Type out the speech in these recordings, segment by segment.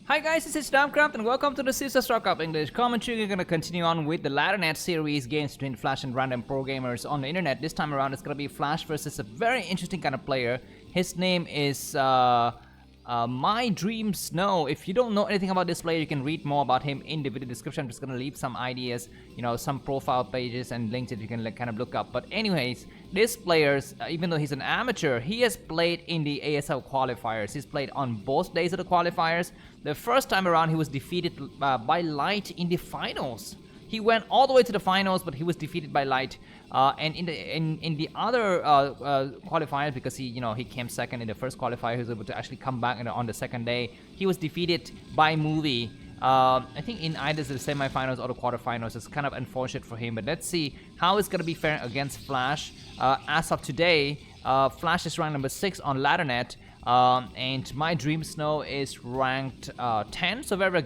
Hi guys, this is Damcraft and welcome to the Caesar StarCraft English commentary. We're going to continue on with the LadderNet series games between Flash and random pro gamers on the internet. This time around it's going to be Flash versus a very interesting kind of player. His name is My Dream Snow. If you don't know anything about this player, you can read more about him in the video description. I'm just going to leave some ideas, some profile pages and links that you can kind of look up. But anyways, this player, even though he's an amateur, he has played in the ASL qualifiers. He's played on both days of the qualifiers. The first time around, he was defeated by Light in the finals. He went all the way to the finals, but he was defeated by Light. And in the other qualifiers, because he came second in the first qualifier, he was able to actually come back on the second day. He was defeated by Movie. I think in either the semifinals or the quarterfinals. It's kind of unfortunate for him, but let's see how it's gonna be fair against Flash. As of today, Flash is ranked number 6 on LadderNet, and My Dream Snow is ranked 10. So very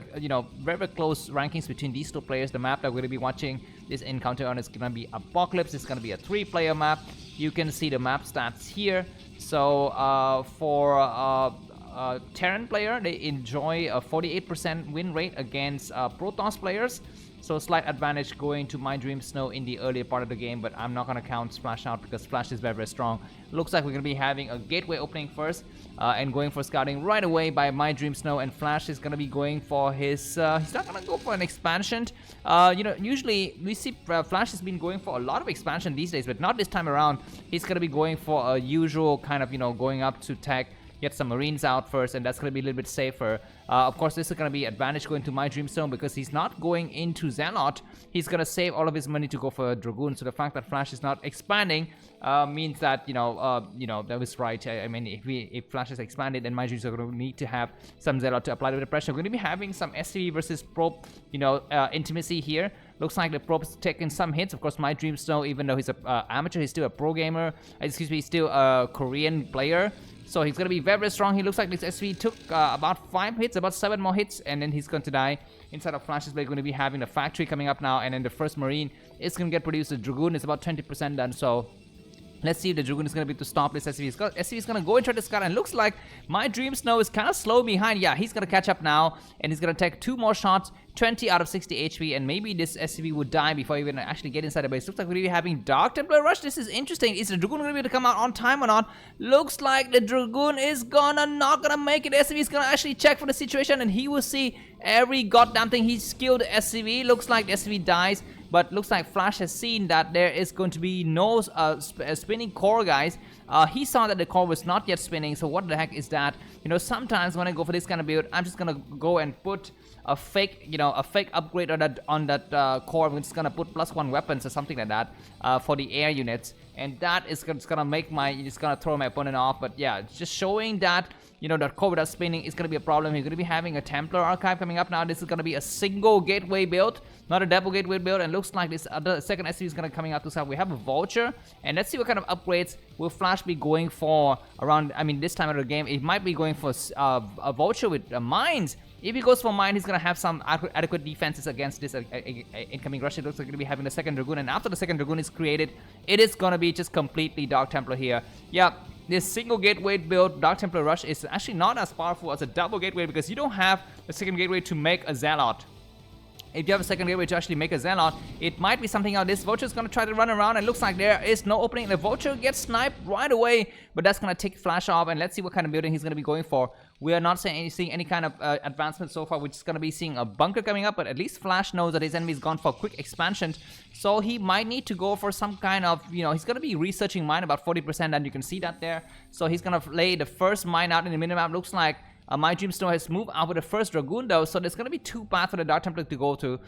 close rankings between these two players. The map that we're gonna be watching this encounter on is gonna be Apocalypse. It's gonna be a 3-player map. You can see the map stats here. So for Terran player, they enjoy a 48% win rate against Protoss players. So slight advantage going to My Dream Snow in the earlier part of the game, but I'm not going to count Flash out because Flash is very, very strong. Looks like we're going to be having a gateway opening first and going for scouting right away by My Dream Snow, and Flash is going to be going for his... he's not going to go for an expansion. Usually we see Flash has been going for a lot of expansion these days, but not this time around. He's going to be going for a usual kind of, going up to tech, get some Marines out first, and that's going to be a little bit safer. Of course, this is going to be advantage going to My Dream Stone because he's not going into Zealot. He's going to save all of his money to go for Dragoon. So the fact that Flash is not expanding means that, that was right. I mean, if Flash is expanded, then My Dream Stone is going to need to have some Zealot to apply a bit of pressure. We're going to be having some SCV versus Probe, intimacy here. Looks like the Probe's taking some hits. Of course, My Dream Snow, even though he's an amateur, he's still a pro gamer. He's still a Korean player. So he's going to be very, very strong. He looks like this SV took about 5 hits, about 7 more hits, and then he's going to die. Inside of Flash's blade, going to be having the factory coming up now, and then the first Marine is going to get produced. The Dragoon is about 20% done, so... let's see if the Dragoon is going to be able to stop this SCV. SCV is going to go into the sky, and looks like My Dream Snow is kind of slow behind. Yeah, he's going to catch up now, and he's going to take 2 more shots, 20 out of 60 HP, and maybe this SCV would die before he even actually get inside the base. Looks like we're going to be having Dark Templar Rush. This is interesting. Is the Dragoon going to be able to come out on time or not? Looks like the Dragoon is not going to make it. SCV is going to actually check for the situation, and he will see every goddamn thing. He's killed SCV. Looks like the SCV dies. But looks like Flash has seen that there is going to be no spinning core, guys. He saw that the core was not yet spinning, so what the heck is that? Sometimes when I go for this kind of build, I'm just gonna go and put a fake, upgrade on that core. I'm just gonna put +1 weapons or something like that for the air units, and that is gonna make it's gonna throw my opponent off. But yeah, it's just showing that that core without spinning is gonna be a problem. You're gonna be having a Templar Archive coming up now. This is gonna be a single gateway build, not a double gateway build, and looks like this other second SCV is gonna coming out to side. We have a Vulture, and let's see what kind of upgrades will Flash be going for around. I mean, this time of the game, it might be going for a Vulture with mines. If he goes for mine, he's going to have some adequate defenses against this incoming rush. It looks like going to be having the second Dragoon, and after the second Dragoon is created, it is going to be just completely Dark Templar here. Yeah, this single gateway build, Dark Templar Rush, is actually not as powerful as a double gateway because you don't have a second gateway to make a Zealot. If you have a second gateway to actually make a Zealot, it might be something else. This Vulture is going to try to run around, and looks like there is no opening. The Vulture gets sniped right away, but that's going to take Flash off, and let's see what kind of building he's going to be going for. We are not seeing any kind of advancement so far. We're just going to be seeing a bunker coming up, but at least Flash knows that his enemy is gone for quick expansion, so he might need to go for some kind of, he's going to be researching mine about 40%, and you can see that there. So he's going to lay the first mine out in the minimap. Looks like My Dream Snow has moved out with the first Dragoon though, so there's going to be 2 paths for the Dark Templar to go to.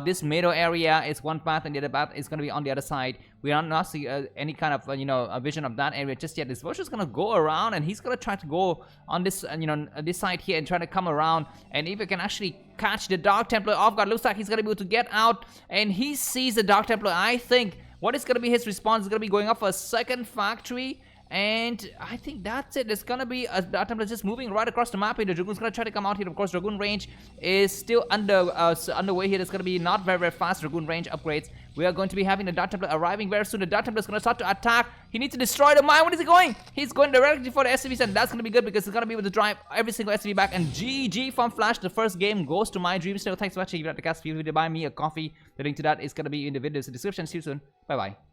This Meadow area is one path, and the other path is going to be on the other side. We are not seeing any kind of, a vision of that area just yet. This Vulture is going to go around, and he's going to try to go on this, this side here and try to come around. And if he can actually catch the Dark Templar off guard, looks like he's going to be able to get out, and he sees the Dark Templar. I think what is going to be his response is going to be going up for a second factory. And I think that's it. It's gonna be a Dark Templar just moving right across the map here. The Dragoon's gonna try to come out here. Of course, Dragoon range is still underway here. There's gonna be not very, very fast Dragoon range upgrades. We are going to be having the Dark Templar arriving very soon. The Dark Templar is gonna start to attack. He needs to destroy the mine. What is he going? He's going directly for the SCVs, and that's going to be good because he's going to be able to drive every single SCV back. And GG from Flash. The first game goes to my dream still. Thanks for watching. If you like the cast, feel free to buy me a coffee. The link to that is going to be in the video's description. See you soon. Bye-bye.